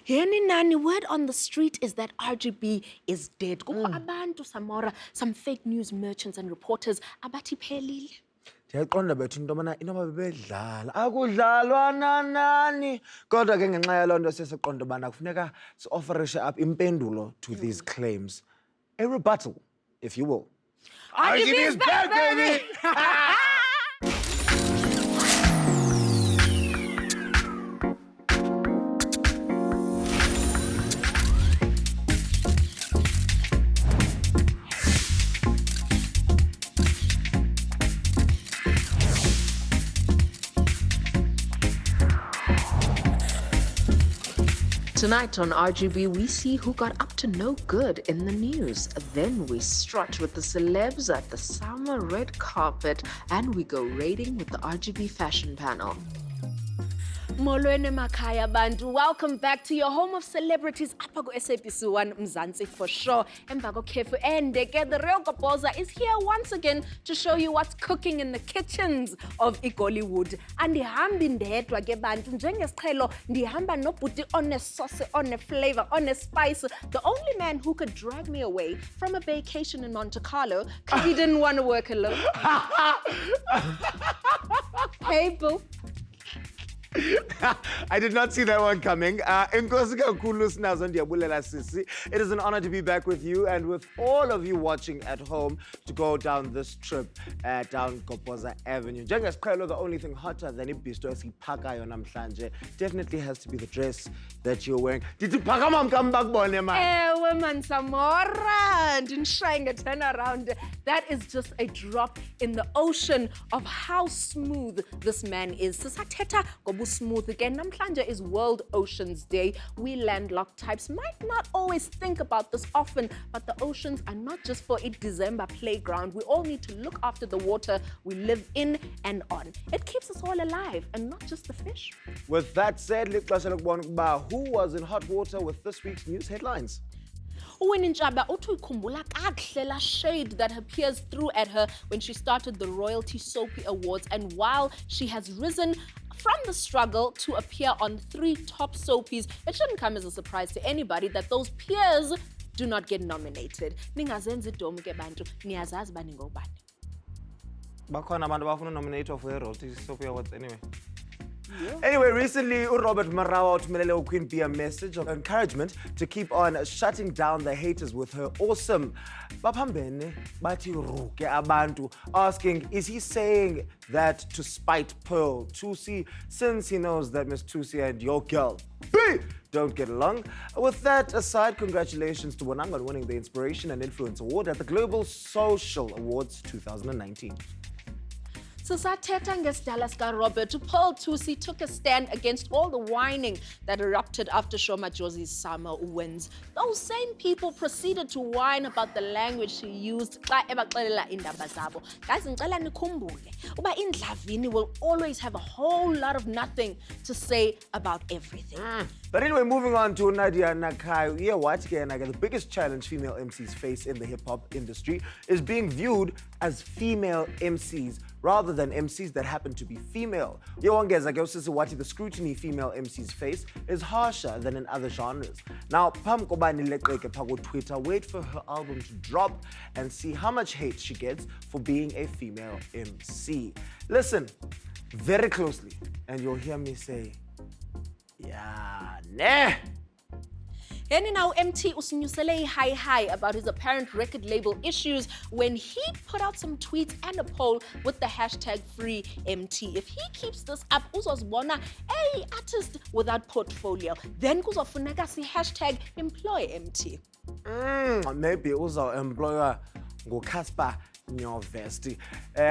Yeni nani, word on the street is that RGB is dead. Kukho abantu Samora, some fake news merchants and reporters abathi phelile. Ndiyaqonda bethu into yobana inoba bebedlala akudlalwa nanani kodwa ke ngenxa yaloo nto sesiqonda ubana kufuneka si-offerishe up impendulo to these claims, a rebuttal, if you will. RGB is back, baby! Tonight on RGB, we see who got up to no good in the news. Then we strut with the celebs at the summer red carpet, and we go raiding with the RGB fashion panel. Molweni makhaya bantu, welcome back to your home of celebrities apha ku EP01 Mzansi for sure. Emva kokhefu endeke, the real Gopoza is here once again to show you what's cooking in the kitchens of Igollywood. Andihambi ndedwa ke bantu, njengesiqhelo ndihamba nobhuti on a sauce, on a flavor, on a spice. The only man who could drag me away from a vacation in Monte Carlo because he didn't want to work alone. Hey boo. I did not see that one coming. Inkosi kakhulu sinazo ndiyabulela sisi. It is an honor to be back with you and with all of you watching at home to go down this trip down Gopoza Avenue. Njengesiqhelo, the only thing hotter than ibhisto esiphakayo namhlanje definitely has to be the dress that you're wearing. Did you phakama mkam bakubone man? Ewe man Samora, ndinshaying a turnaround. That is just a drop in the ocean of how smooth this man is. Sisathetha smooth again. Namhlanje is World Oceans Day. We landlocked types might not always think about this often, but the oceans are not just for a December playground. We all need to look after the water we live in and on. It keeps us all alive, and not just the fish. With that said, who was in hot water with this week's news headlines? Uwinintshaba uthi uyikhumbula kakuhle la shade that appears through at her when she started the Royalty Soapy Awards, and while she has risen from the struggle to appear on 3 top soapies, it shouldn't come as a surprise to anybody that those peers do not get nominated. Ningazenzi idomu ke bantu, niyazazi bani ngobani. Bakhona abantu bafuna nominator for the Royalty Soapy Awards anyway. Yeah. Anyway, recently, Robert Marawa uthumelele Queen Bee a message of encouragement to keep on shutting down the haters with her awesome Baphambene bathi ruke abantu, asking, is he saying that to spite Pearl Thusi, since he knows that Miss Thusi and your girl B don't get along? With that aside, congratulations to Bonang on winning the Inspiration and Influence Award at the Global Social Awards 2019. Sisathetha ngesidala sika Robert, Pearl Thusi took a stand against all the whining that erupted after Shoma Josie's summer wins. Those same people proceeded to whine about the language she used xa ebaxelela indaba zabo. Guys, ngicela nikhumbule uba indlavini will always have a whole lot of nothing to say about everything. But anyway, moving on to Nadia Nakai. Yeah, what again? The biggest challenge female MCs face in the hip-hop industry is being viewed as female MCs rather than MCs that happen to be female. The scrutiny female MCs face is harsher than in other genres. Now, Pam Kobani leqeke pha Twitter, wait for her album to drop and see how much hate she gets for being a female MC. Listen very closely and you'll hear me say, yeah, nah. Yeni now MT usinyusele high about his apparent record label issues when he put out some tweets and a poll with the hashtag #FreeMT. If he keeps this up, uzozibona a artist without portfolio. Then kuzofuneka si #EmployMT. Maybe uzo employer go Casper Nyovesti.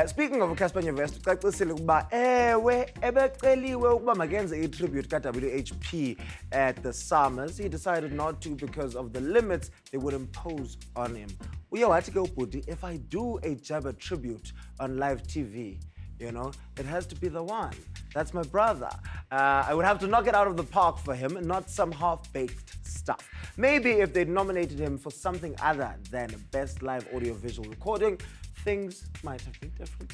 Speaking of Casper Nyovesti, ucacisile ukuba ewe ebeceliwe ukuba makenze tribute ka-WHP at the Summers. He decided not to because of the limits they would impose on him. Uye wathi ke ubhuti, if I do a Jabba tribute on live TV, you know, it has to be the one. That's my brother. I would have to knock it out of the park for him, not some half-baked stuff. Maybe if they'd nominated him for something other than Best Live Audiovisual Recording, things might have been different.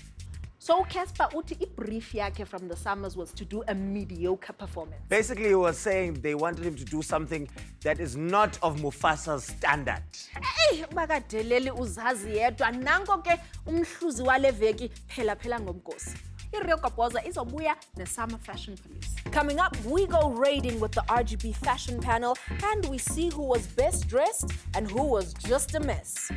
So Casper uti brief yake from the Summers was to do a mediocre performance. Basically, he was saying they wanted him to do something that is not of Mufasa's standard. Hey, bakadeleli uzazi yedwa nango ke umhluzi wale veki phela ngomkhosi. iRehoboza izobuya neSummer Fashion Police. Coming up, we go raiding with the RGB fashion panel and we see who was best dressed and who was just a mess.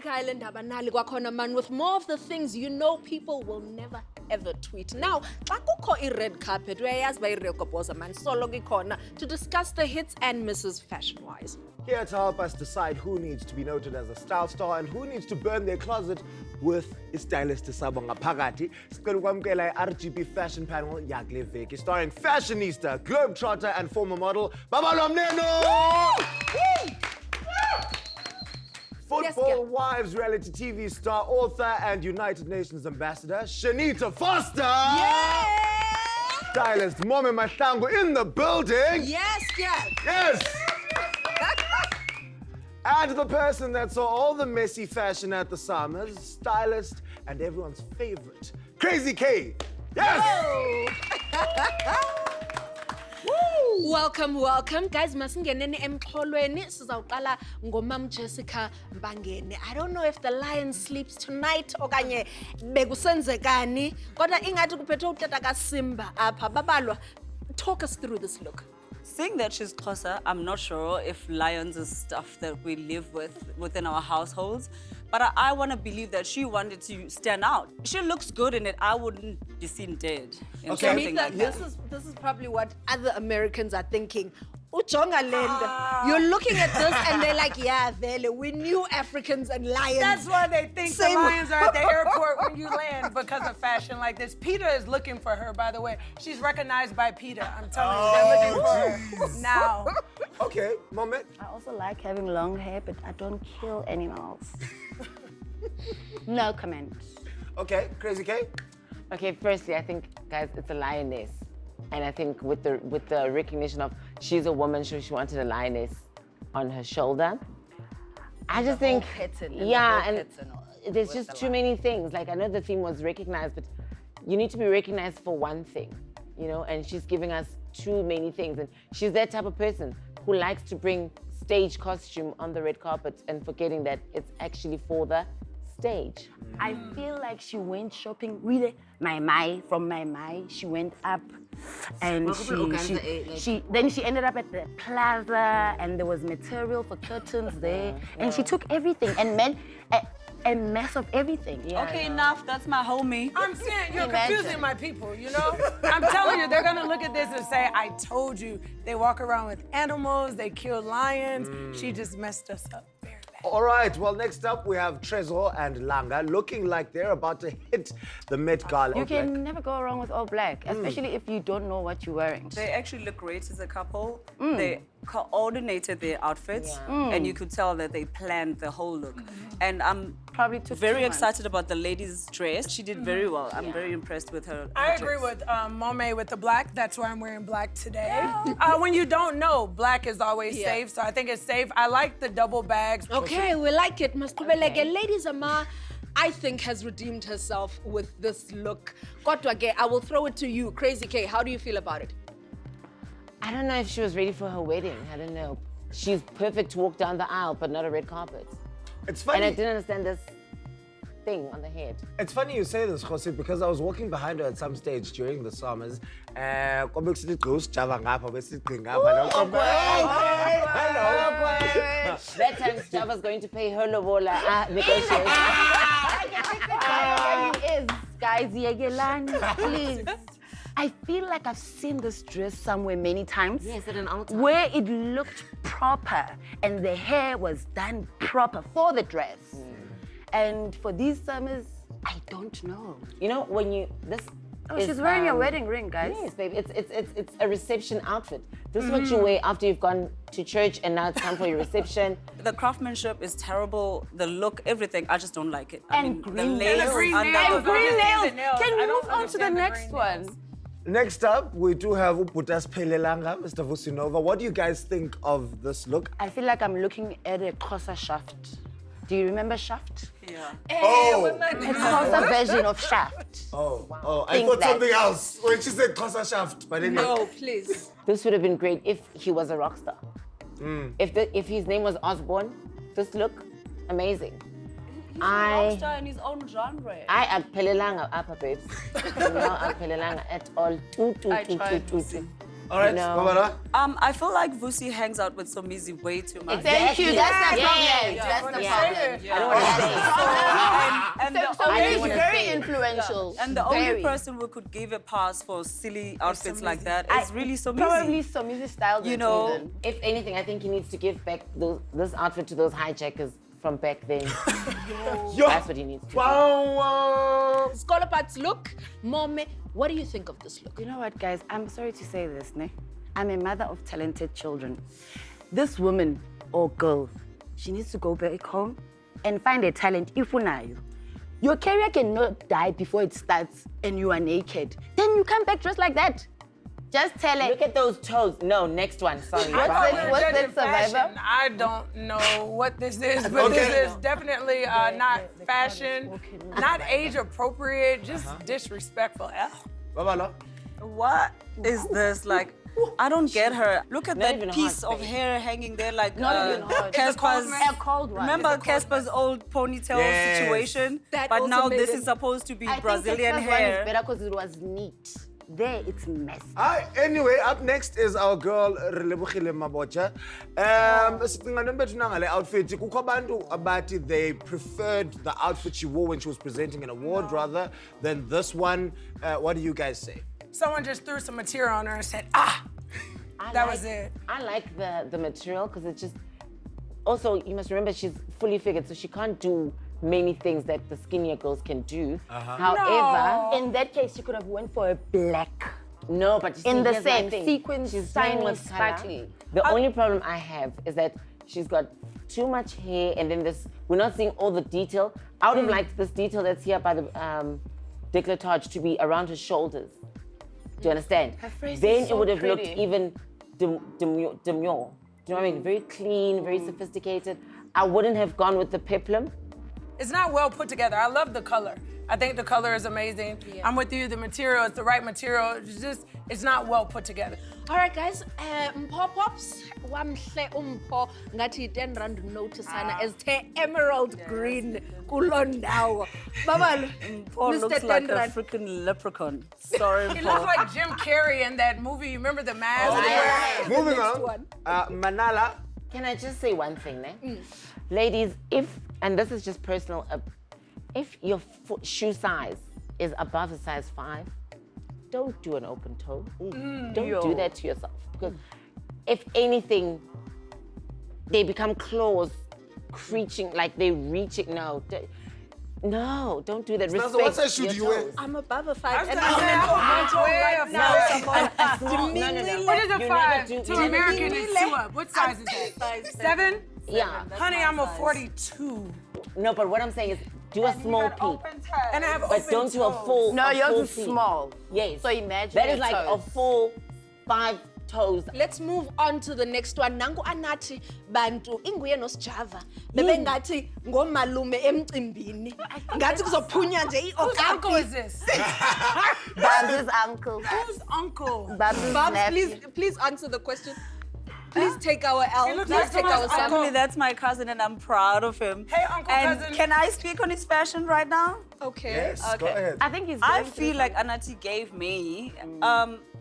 Island abanali kwakhona man with more of the things you know people will never ever tweet. Now, xa kukho i-red carpet, uyayazi ba iRehoboza man solo ikhona to discuss the hits and misses fashion-wise. Here to help us decide who needs to be noted as a style star and who needs to burn their closet with i-stylist sabo ngaphakathi. Sicela ukwamkela i-RGB fashion panel yakule veki starring fashionista, globetrotter and former model Babalwa Mneno! Football Wives reality TV star, author and United Nations ambassador Shanita Foster! Yeah! Stylist Mome Mahlangu in the building! Yes, yes! Yes! And the person that saw all the messy fashion at the Summers, stylist and everyone's favorite, Crazy K. Yes! Welcome, welcome. Guys, masingeneni emxholweni. Sizawuqala ngomam Jessica Mbangeni. I don't know if the lion sleeps tonight okanye bekusenzekani. Kodwa ingathi kuphethe utata kaSimba apha. Babalwa, talk us through this look. Seeing that she's Xhosa, I'm not sure if lions is stuff that we live with within our households. But I want to believe that she wanted to stand out. She looks good in it. I wouldn't be seen dead in something like that. This is probably what other Americans are thinking. Ujonga lenda. You're looking at this and they're like, yeah, vele, we knew Africans and lions. That's why they think the lions are at the airport when you land because of fashion like this. PETA is looking for her, by the way. She's recognized by PETA. I'm telling you, they're looking for her now. Okay, moment. I also like having long hair, but I don't kill animals. No comment. Okay, Crazy K. Okay, firstly, I think, guys, it's a lioness. And I think with the recognition of she's a woman, she wanted a lioness on her shoulder. I just think, yeah, and there's just too many things. Like, I know the theme was recognized, but you need to be recognized for one thing, you know, and she's giving us too many things. And she's that type of person who likes to bring stage costume on the red carpet and forgetting that it's actually for the stage. I feel like she went shopping with from my she went up and then she ended up at the plaza and there was material for curtains there and she took everything and meant a mess of everything. Yeah, okay, enough. That's my homie. I'm saying you're confusing my people, you know? I'm telling you, they're gonna look at this and say, I told you. They walk around with animals, they kill lions. She just messed us up. All right, well, next up we have Trezor and Langa looking like they're about to hit the Met Gala. You can never go wrong with all black, especially if you don't know what you're wearing. They actually look great as a couple. They coordinated their outfits and you could tell that they planned the whole look. And I'm probably very excited about the lady's dress. She did very well. I'm very impressed with her. I agree with Mome with the black. That's why I'm wearing black today. When you don't know, black is always safe, so I think it's safe. I like the double bags. Okay, we like it. Ladies Ama, I think, has redeemed herself with this look. Kotwage, I will throw it to you. Crazy K, how do you feel about it? I don't know if she was ready for her wedding. I don't know. She's perfect to walk down the aisle, but not a red carpet. It's funny. And I didn't understand this thing on the head. It's funny you say this, Jose, because I was walking behind her at some stage during the Summers. That time, Java's going to pay her lobola negotiation. Guys, please. I feel like I've seen this dress somewhere many times. Yes, at an altar. Where it looked proper and the hair was done proper for the dress. And for these Summers, I don't know. You know, when you she's wearing a wedding ring, guys. Yes, baby. It's a reception outfit. This is what you wear after you've gone to church and now it's time for your reception. The craftsmanship is terrible. The look, everything. I just don't like it. And green the nails. Can we move on to the next one? Next up, we do have Uputas Pelelanga, Mr. Vusinova. What do you guys think of this look? I feel like I'm looking at a Xhosa shaft. Do you remember shaft? Yeah. Oh, A Xhosa version of shaft. I Think thought that. something else when she said Xhosa shaft. But anyway. No, please. This would have been great if he was a rock star. If his name was Osborne, this look, amazing. He's a rock star in his own genre. I akuphelelanga apha, babes. No akuphelelanga at all. I tried Vusi. All right, No. Babala. I feel like Vusi hangs out with Somizi way too much. Thank you. That's the Yeah. problem. Yeah. That's the Yeah. problem. I don't want to say. And the So I he's didn't wanna very say it. influential. And the only Very. person who could give a pass for silly outfits like that is really Somizi. Probably Somizi style. You know, even. If anything, I think he needs to give back this outfit to those hijackers from back then. Yo. That's what he needs to do. Wow. Scholar parts look. Mome, what do you think of this look? You know what, guys? I'm sorry to say this, ne? I'm a mother of talented children. This woman or girl, she needs to go back home and find a talent. If unayo. Your career cannot die before it starts and you are naked. Then you come back dressed like that. Just tell it. Look at those toes. No, next one. Sorry. What's We're that? What's judging that, Survivor? fashion. I don't know what this is, but Okay. this is definitely not fashion, not age appropriate, just disrespectful. Babala. what is this? Like, I don't get her. Look at Not even that a hot piece of face. hair hanging there like Not even hot. Casper's. A cold one. Remember Casper's old ponytail Yes. situation? That But also now made this it- is supposed to be I think Brazilian the first one hair. is better because it was neat. There, it's messy. Anyway, up next is our girl Relebogile Mabocha. Sicinga nombethu nangale outfit. Kukho abantu abathi they preferred the outfit she wore when she was presenting an award rather than this one. What do you guys say? Someone just threw some material on her and said, that was it. I like the material because it just. Also, you must remember she's fully figured, so she can't do many things that the skinnier girls can do. However, In that case, you could have went for a black. no, but you see, In the here's my same thing. sequence, she's playing shiny, with color. sparkly. The only problem I have is that she's got too much hair, and then we're not seeing all the detail. I would have liked this detail that's here by the décolletage to be around her shoulders. Do you understand? face Then is it would so have looked pretty. even demure. Do you know what I mean? Very clean, very sophisticated. I wouldn't have gone with the peplum. It's not well put together. I love the color. I think the color is amazing. I'm with you. The material is the right material. It's not well put together. All right, guys. Mpho Pops, wamhle umpho ngathi 10 rand note sana as the emerald green kulondawo. Babalo, Paul Mr. looks like 10 a rand. freaking leprechaun. Sorry, He Paul. looks like Jim Carrey in that movie. You remember the mask? Moving next on. one. Manala. Can I just say one thing, ne? Ladies, and this is just personal, if your shoe size is above a size 5, don't do an open toe. Don't do that to yourself. Because if anything, they become claws, creaching, like they're reaching. No, don't do that. So Respect what size shoe your do you wear? toes. I'm above a 5 I was and gonna I'm say, an I'm open toe way right above now. A small, no. What is a You 5? never do- To you never American do- is 2 up. What size is that? 7? Yeah. Honey, I'm a 42. No, but what I'm saying is do a small peep. And I have But open don't do a toes. full. No, a yours full is peep. small. Yes. So imagine that your is like a toes. full 5 toes. Let's move on to the next one. Nangu anathi bantu inguye nosijava. Bebengathi ngomalume emcimbini. Ngathi kuzophunya nje Whose uncle i-orgasm. is this? Babs' uncle. Whose uncle? Babs' Babs, nephew. please answer the question. Please take our L. It looks Please like take someone's our uncle. L. Family, that's my cousin, and I'm proud of him. Hey, Uncle and Cousin. can I speak on his fashion right now? Okay. Yes, go Okay. ahead. I think he's I going through feel like Anati gave me.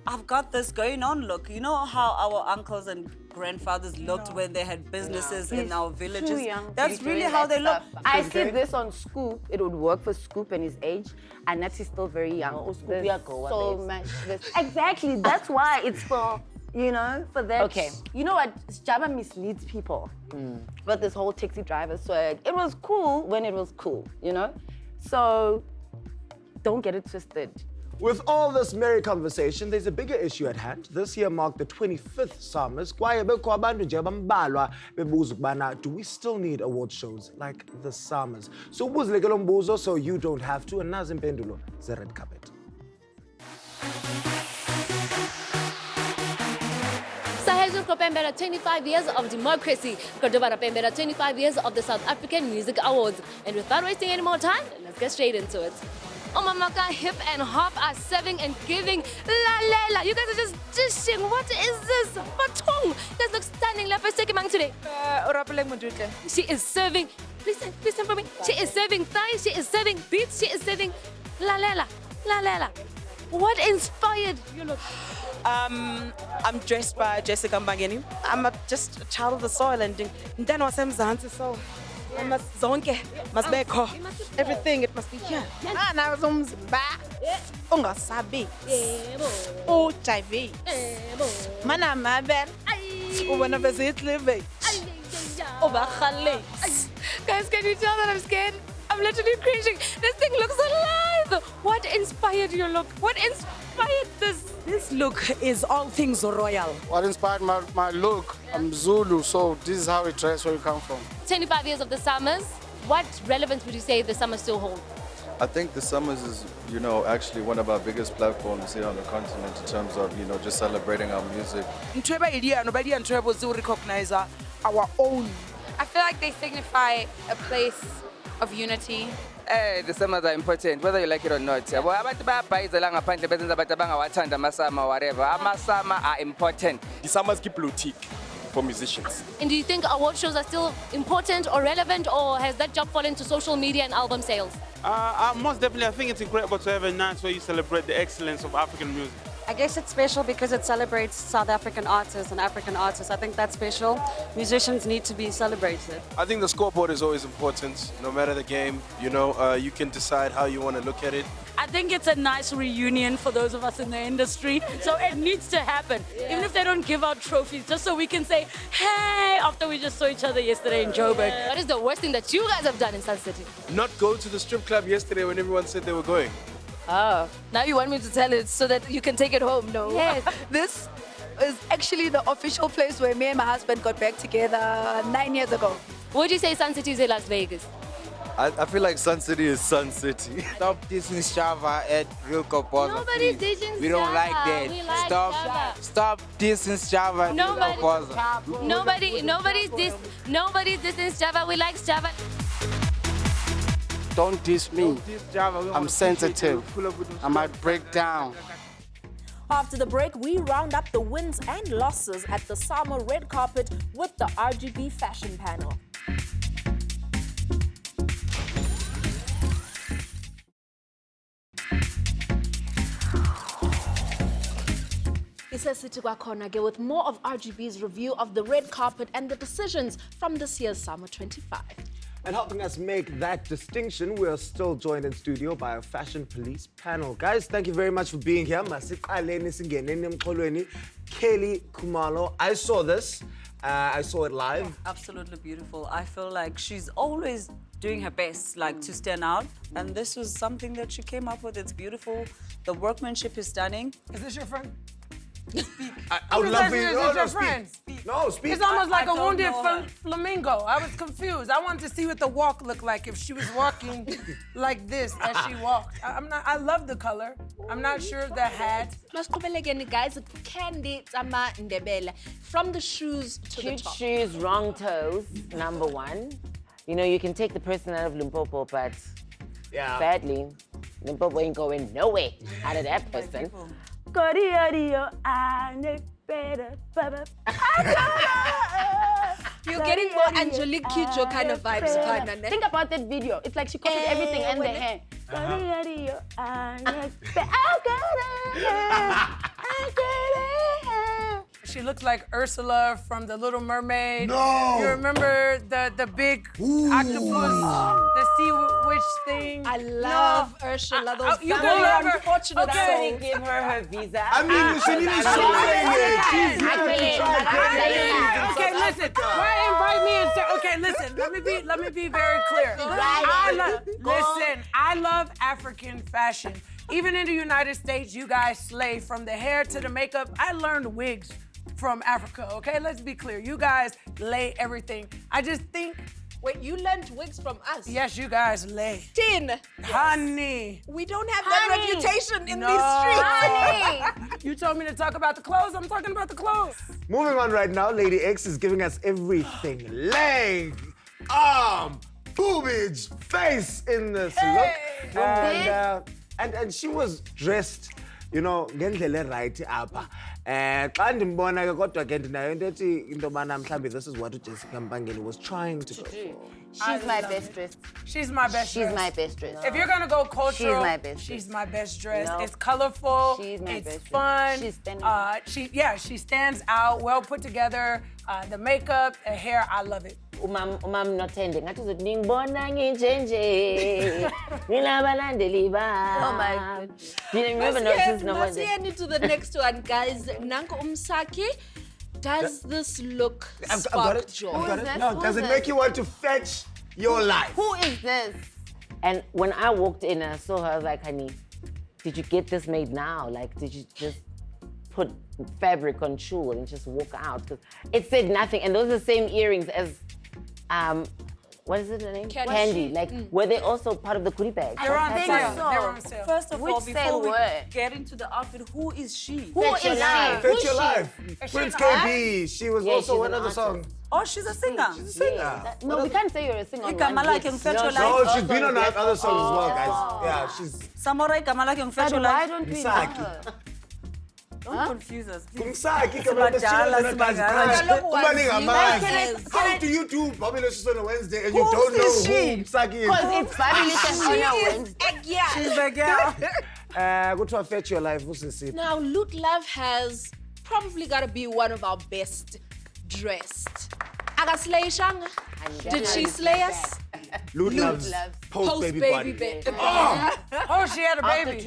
I've got this going on look. You know how our uncles and grandfathers looked when they had businesses in our villages? too young to That's be really doing how that they look. stuff. I see this on Scoop. It would work for Scoop and his age, and that's still very young. Oh, Scoop, There's yeah, go, so babes. much. Exactly. That's why it's for for that. Okay. You know what? Java misleads people with this whole taxi driver swag. It was cool when it was cool. So don't get it twisted. With all this merry conversation, there's a bigger issue at hand. This year marked the 25th Summers. Kwaye bekho abantu nje abambalwa bebuza ukubana, do we still need award shows like the Summers? So ubuzileke lo mbuzo so you don't have to, and nazi impendulo ze red carpet. Pembera 25 years of democracy. Kodobara Pembera 25 years of the South African Music Awards. And without wasting any more time, let's get straight into it. Omamaka Hip and Hop are serving and giving. La la la. You guys are just dishing. What is this? Batong. You guys look stunning. Lepa Sekimang today. She is serving. Listen for me. She is serving thighs. She is serving beats. She is serving. La la la. La la la. What inspired you look? I'm dressed by Jessica Mbangeni. I'm just a child of the soil and then wasemzansi, so I must zonke, must be everything, it must be here. Ungasabi. HIV. Mana mabel. Ubana bezit live. Guys, can you tell that I'm scared? I'm literally cringing. This thing looks alive. What inspired your look? What inspired this? This look is all things royal. What inspired my look? I'm Zulu, so this is how we dress where we come from. 25 years of the Summers. What relevance would you say the Summers still hold? I think the Summers is, actually one of our biggest platforms here on the continent in terms of, just celebrating our music. Nobody to recognize our own. I feel like they signify a place of unity. The summers are important, whether you like it or not. Whatever. Amasama are important. The summers keep boutique for musicians. And do you think award shows are still important or relevant, or has that job fallen to social media and album sales? Most definitely, I think it's incredible to have a night where you celebrate the excellence of African music. I guess it's special because it celebrates South African artists and African artists. I think that's special. Musicians need to be celebrated. I think the scoreboard is always important, no matter the game. You can decide how you want to look at it. I think it's a nice reunion for those of us in the industry. So it needs to happen. Even if they don't give out trophies, just so we can say, hey, after we just saw each other yesterday in Joburg. What is the worst thing that you guys have done in Sun City? Not go to the strip club yesterday when everyone said they were going. Oh, now you want me to tell it so that you can take it home, no? Yes. This is actually the official place where me and my husband got back together 9 years ago. Would you say Sun City is in Las Vegas? I feel like Sun City is Sun City. Stop dissing Java at Real Kopoza. Nobody's dissing We don't like that. We like Java. Stop dissing Java at Real Kopoza. Nobody's dissing Java. We like Java. Don't diss me. I'm sensitive. I might break down. After the break, we round up the wins and losses at the summer red carpet with the RGB fashion panel. Isasithi kwakhona ke with more of RGB's review of the red carpet and the decisions from this year's Summer 25. And helping us make that distinction, we are still joined in studio by a Fashion Police panel. Guys, thank you very much for being here. Kelly Kumalo, I saw this. I saw it live. Absolutely beautiful. I feel like she's always doing her best, to stand out. And this was something that she came up with. It's beautiful. The workmanship is stunning. Is this your friend? Speak. I would love for you. Is your friend? No, speak. It's almost like a wounded flamingo. I was confused. I wanted to see what the walk looked like if she was walking like this as she walked. I love the color. I'm not sure of the hat. Guys, candy from the shoes to Cute the top. shoes, wrong toes, number one. You can take the person out of Limpopo, but sadly, Limpopo ain't going nowhere out of that person. You're getting more Angelique Kidjo kind of vibes, partner. Think about that video. It's like she copied everything and the hair. She looks like Ursula from The Little Mermaid. No! You remember the big octopus, the sea witch thing? I love Ursula. Those you very love her. unfortunate Okay. souls. Give her visa. I mean, she needs Okay, listen. Why invite me and say, okay, listen, let me be very clear. I love African fashion. Even in the United States, you guys slay from the hair to the makeup. I learned wigs from Africa, okay? Let's be clear. You guys lay everything. I just think Wait, you learned wigs from us? Yes, you guys lay. Tin. Honey. We don't have that Honey. reputation in No. these streets. Honey. You told me to talk about the clothes. I'm talking about the clothes. Moving on right now, Lady X is giving us everything. Leg, arm, boobage, face in this look. And she was dressed, you know, ngendlela right apha. Xa ndimbona ke kodwa ke ndinayo into ethi into yobana mhlawumbi this is what Jessica Mbangeni was trying to go for. She's my best dressed. She's my best She's dressed. my best dressed. If you're gonna go cultural, she's my best she's dressed. my best dressed. No. It's colorful. She's my it's best fun. dressed. She's standing she stands out. Well put together. The makeup, the hair, I love it. Umam not tending. Ngathi uzothi ningibona nginjenje. Ngilabalandeli ba. Oh my goodness. Do you remember notices no one? Let's to the next one, guys. Nanko Umsaki, does this look I've got it. joy? I've got it. No, does it make you want to fetch your life? Who is this? And when I walked in and I saw her, I was like, honey, did you get this made now? Like, did you just put fabric on tulle and just walk out? Because it said nothing. And those are the same earrings as, what is it, her name? Candy. Like, were they also part of the goodie bag? They're on think sale. so. They're on sale. First of Which all, sale before we were? get into the outfit, who is she? Who is she? Fetch your life. Prince KB. She was Yeah, also she's one an of the artist. songs. Oh, she's a singer. She's a singer. Yeah. No, we can't say you're a singer on Igama one lakhe hit. ngifethe your No, life. she's been on other songs as well, guys. Yeah, she's Samora igama lakhe ngifethe But your why life. don't we know Msaki. her? Don't confuse us. please. Kumsaki. Sibadala, How do you do Bobby Licious on a Wednesday and you Who don't know is who she? Msaki is? Because it's fabulous on a Wednesday. She's a girl. Go to Fetch Your Life, Usisi. Now, Loot Love has probably got to be one of our best dressed. Agaslay Shanga. Did she slay us? Loot Love's post-baby body. Oh, she had a After baby.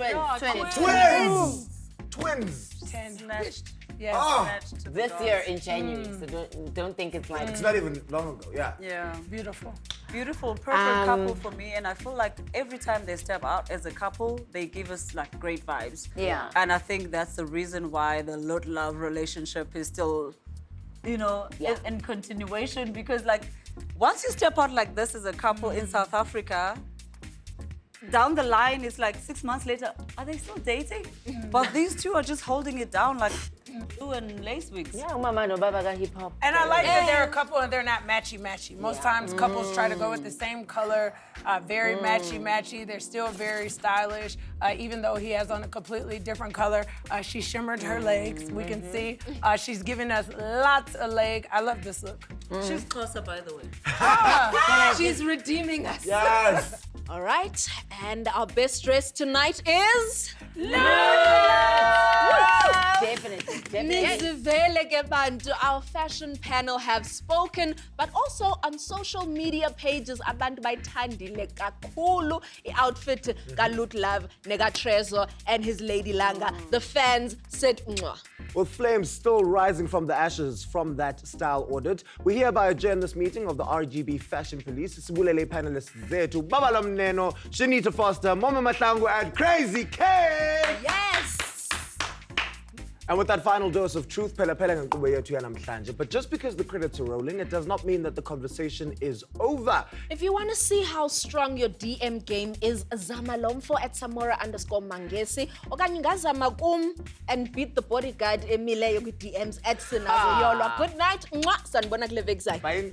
Twins! Snatched. Yes. Snatched to the This dogs. year in January, so don't think it's like. It's not even long ago, yeah. Yeah. Beautiful. Beautiful, perfect couple for me. And I feel like every time they step out as a couple, they give us like great vibes. Yeah. And I think that's the reason why the Lot-Love relationship is still, you know, in continuation. Because like, once you step out like this as a couple in South Africa, down the line, it's like 6 months later, are they still dating? But these two are just holding it down like blue and lace wigs. Yeah, Mama no Baba got hip hop. And I like that they're a couple and they're not matchy-matchy. Most times couples try to go with the same color, very matchy-matchy. They're still very stylish, even though he has on a completely different color. She shimmered her legs, we can see. She's giving us lots of leg. I love this look. She's closer, by the way. She's redeeming us. Yes! All right, and our best dress tonight is Definitely. Nizivele ke bantu. Our fashion panel have spoken, but also on social media pages, abantu bayithandile kakhulu i-outfit kaLoot Love, neka Trezo, and his Lady Langa. The fans said, mwah. With flames still rising from the ashes from that style audit, we hereby adjourn this meeting of the RGB Fashion Police. Sibulele panelists zethu, Baba Lomneno, Shanita Foster, Mama Mahlangu, and Crazy K! Yes! And with that final dose of truth, phela ngenkqubo yethu yanamhlanje. But just because the credits are rolling, it does not mean that the conversation is over. If you want to see how strong your DM game is, zama lomfo at Samora_Mangesi. Okanye ngazama kum and beat the bodyguard emileyo kwi DMs at Sinazo Yolwa. Good night. Mwah. Sanibona kule veki zayo. Bye.